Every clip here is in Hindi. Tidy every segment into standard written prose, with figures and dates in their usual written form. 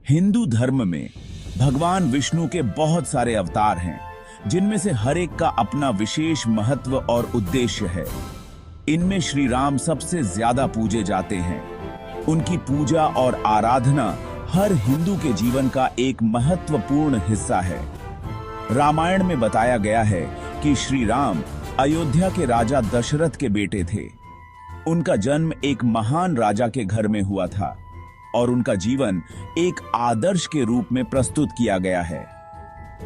हिंदू धर्म में भगवान विष्णु के बहुत सारे अवतार हैं, जिनमें से हर एक का अपना विशेष महत्व और उद्देश्य है। इनमें श्री राम सबसे ज्यादा पूजे जाते हैं। उनकी पूजा और आराधना हर हिंदू के जीवन का एक महत्वपूर्ण हिस्सा है। रामायण में बताया गया है कि श्री राम अयोध्या के राजा दशरथ के बेटे थे। उनका जन्म एक महान राजा के घर में हुआ था और उनका जीवन एक आदर्श के रूप में प्रस्तुत किया गया है।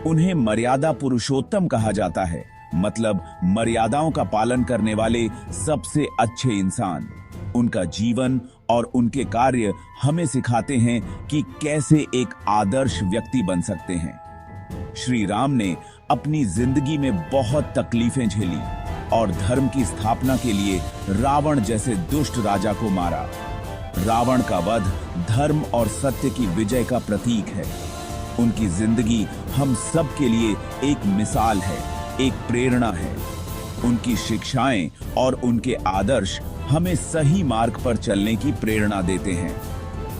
उन्हें मर्यादा पुरुषोत्तम कहा जाता है, मतलब मर्यादाओं का पालन करने वाले सबसे अच्छे इंसान। उनका जीवन और उनके कार्य हमें सिखाते हैं कि कैसे एक आदर्श व्यक्ति बन सकते हैं। श्री राम ने अपनी जिंदगी में बहुत तकलीफें झेली और धर्म की स्थापना के लिए रावण जैसे दुष्ट राजा को मारा। रावण का वध धर्म और सत्य की विजय का प्रतीक है। उनकी जिंदगी हम सब के लिए एक मिसाल है, एक प्रेरणा है। उनकी शिक्षाएं और उनके आदर्श हमें सही मार्ग पर चलने की प्रेरणा देते हैं।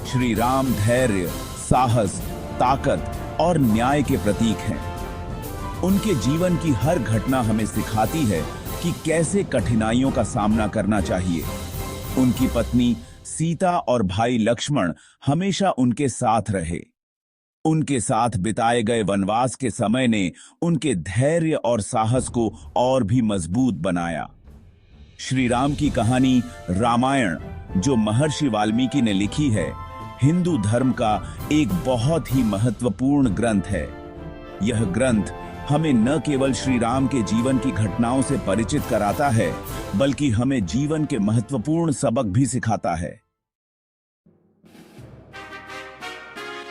श्री राम धैर्य, साहस, ताकत और न्याय के प्रतीक हैं। उनके जीवन की हर घटना हमें सिखाती है कि कैसे कठिनाइयों का सामना करना चाहिए। उनकी पत्नी सीता और भाई लक्ष्मण हमेशा उनके साथ रहे। उनके साथ बिताए गए वनवास के समय ने उनके धैर्य और साहस को और भी मजबूत बनाया। श्री राम की कहानी रामायण, जो महर्षि वाल्मीकि ने लिखी है, हिंदू धर्म का एक बहुत ही महत्वपूर्ण ग्रंथ है। यह ग्रंथ हमें न केवल श्री राम के जीवन की घटनाओं से परिचित कराता है, बल्कि हमें जीवन के महत्वपूर्ण सबक भी सिखाता है।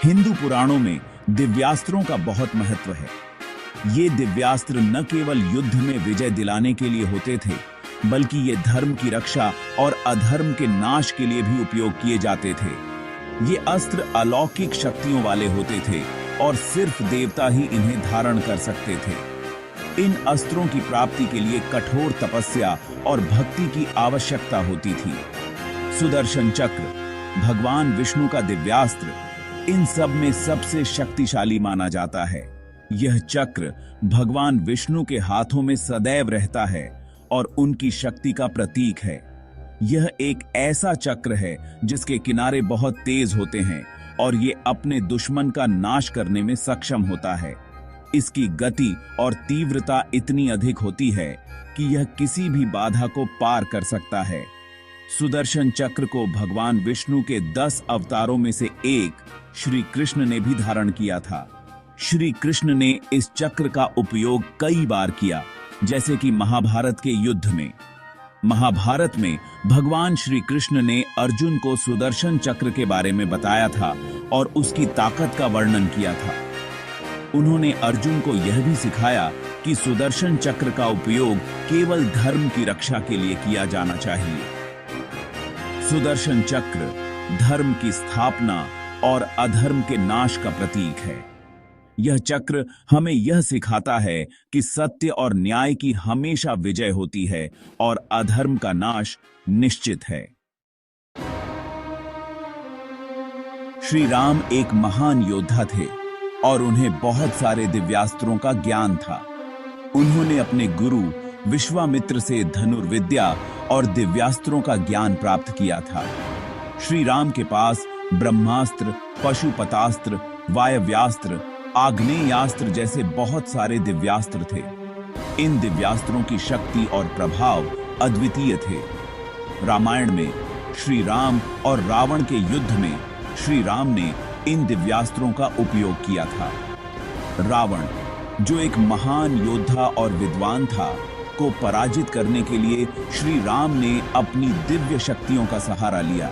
हिंदू पुराणों में दिव्यास्त्रों का बहुत महत्व है। ये दिव्यास्त्र न केवल युद्ध में विजय दिलाने के लिए होते थे, बल्कि ये धर्म की रक्षा और अधर्म के नाश के लिए भी उपयोग किए जाते थे। ये अस्त्र अलौकिक शक्तियों वाले होते थे और सिर्फ देवता ही इन्हें धारण कर सकते थे। इन अस्त्रों की प्राप्ति के लिए कठोर तपस्या और भक्ति की आवश्यकता होती थी। सुदर्शन चक्र, भगवान विष्णु का दिव्यास्त्र, इन सब में सबसे शक्तिशाली माना जाता है। यह चक्र भगवान विष्णु के हाथों में सदैव रहता है और उनकी शक्ति का प्रतीक है। यह एक ऐसा चक्र है जिसके किनारे बहुत तेज होते हैं और ये अपने दुश्मन का नाश करने में सक्षम होता है। इसकी गति और तीव्रता इतनी अधिक होती है कि यह किसी भी बाधा को पार कर सकता है। सुदर्शन चक्र को भगवान विष्णु के 10 अवतारों में से एक श्री कृष्ण ने भी धारण किया था। श्री कृष्ण ने इस चक्र का उपयोग कई बार किया, जैसे कि महाभारत के युद्ध में। महाभारत में भगवान श्री कृष्ण ने अर्जुन को सुदर्शन चक्र के बारे में बताया था और उसकी ताकत का वर्णन किया था। उन्होंने अर्जुन को यह भी सिखाया कि सुदर्शन चक्र का उपयोग केवल धर्म की रक्षा के लिए किया जाना चाहिए। सुदर्शन चक्र धर्म की स्थापना और अधर्म के नाश का प्रतीक है। यह चक्र हमें यह सिखाता है कि सत्य और न्याय की हमेशा विजय होती है और अधर्म का नाश निश्चित है। श्री राम एक महान योद्धा थे और उन्हें बहुत सारे दिव्यास्त्रों का ज्ञान था। उन्होंने अपने गुरु विश्वामित्र से धनुर्विद्या और दिव्यास्त्रों का ज्ञान प्राप्त किया था। श्री राम के पास ब्रह्मास्त्र, पशुपतास्त्र, वायव्यास्त्र, आग्नेयास्त्र जैसे बहुत सारे दिव्यास्त्र थे। इन दिव्यास्त्रों की शक्ति और प्रभाव अद्वितीय थे। रामायण में श्री राम और रावण के युद्ध में श्री राम ने इन दिव्यास्त्रों का उपयोग किया था। रावण, जो एक महान योद्धा और विद्वान था, को पराजित करने के लिए श्री राम ने अपनी दिव्य शक्तियों का सहारा लिया।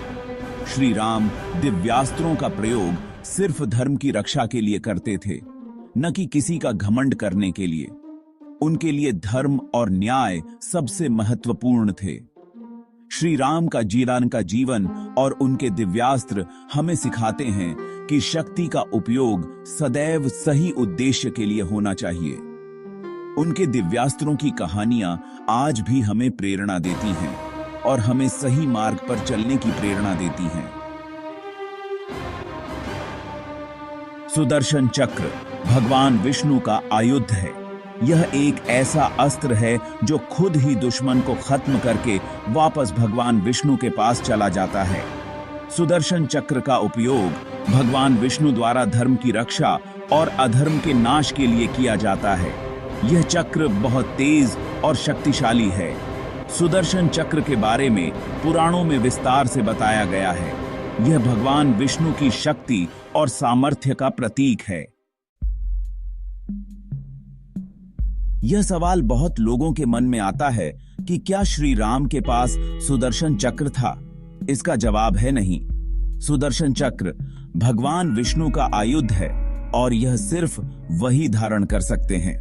श्री राम दिव्यास्त्रों का प्रयोग सिर्फ धर्म की रक्षा के लिए करते थे, न कि किसी का घमंड करने के लिए। उनके लिए धर्म और न्याय सबसे महत्वपूर्ण थे। श्री राम का जीवन और उनके दिव्यास्त्र हमें सिखाते हैं कि शक्ति का उपयोग सदैव सही उद्देश्य के लिए होना चाहिए। उनके दिव्यास्त्रों की कहानियां आज भी हमें प्रेरणा देती हैं और हमें सही मार्ग पर चलने की प्रेरणा देती हैं। सुदर्शन चक्र भगवान विष्णु का आयुध है। यह एक ऐसा अस्त्र है जो खुद ही दुश्मन को खत्म करके वापस भगवान विष्णु के पास चला जाता है। सुदर्शन चक्र का उपयोग भगवान विष्णु द्वारा धर्म की रक्षा और अधर्म के नाश के लिए किया जाता है। यह चक्र बहुत तेज और शक्तिशाली है। सुदर्शन चक्र के बारे में पुराणों में विस्तार से बताया गया है। यह भगवान विष्णु की शक्ति और सामर्थ्य का प्रतीक है। यह सवाल बहुत लोगों के मन में आता है कि क्या श्री राम के पास सुदर्शन चक्र था? इसका जवाब है नहीं। सुदर्शन चक्र भगवान विष्णु का आयुध है और यह सिर्फ वही धारण कर सकते हैं।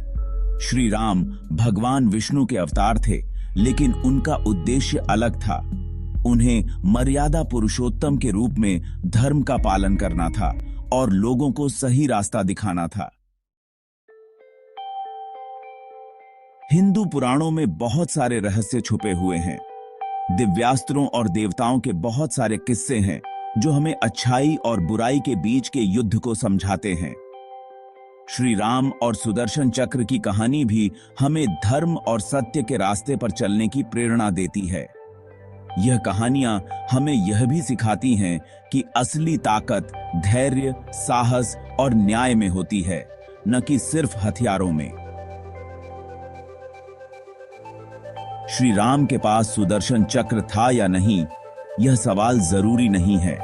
श्री राम भगवान विष्णु के अवतार थे, लेकिन उनका उद्देश्य अलग था। उन्हें मर्यादा पुरुषोत्तम के रूप में धर्म का पालन करना था और लोगों को सही रास्ता दिखाना था। हिंदू पुराणों में बहुत सारे रहस्य छुपे हुए हैं। दिव्यास्त्रों और देवताओं के बहुत सारे किस्से हैं जो हमें अच्छाई और बुराई के बीच के युद्ध को समझाते हैं। श्री राम और सुदर्शन चक्र की कहानी भी हमें धर्म और सत्य के रास्ते पर चलने की प्रेरणा देती है। यह कहानियां हमें यह भी सिखाती हैं कि असली ताकत धैर्य, साहस और न्याय में होती है, न कि सिर्फ हथियारों में। श्री राम के पास सुदर्शन चक्र था या नहीं, यह सवाल जरूरी नहीं है।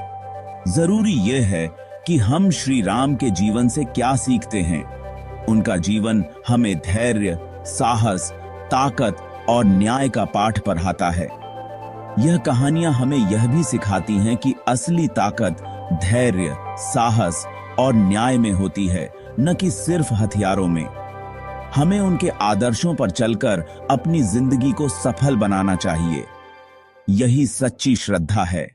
जरूरी यह है कि हम श्री राम के जीवन से क्या सीखते हैं। उनका जीवन हमें धैर्य, साहस, ताकत और न्याय का पाठ पढ़ाता है। यह कहानियां हमें यह भी सिखाती हैं कि असली ताकत धैर्य, साहस और न्याय में होती है, न कि सिर्फ हथियारों में। हमें उनके आदर्शों पर चलकर अपनी जिंदगी को सफल बनाना चाहिए। यही सच्ची श्रद्धा है।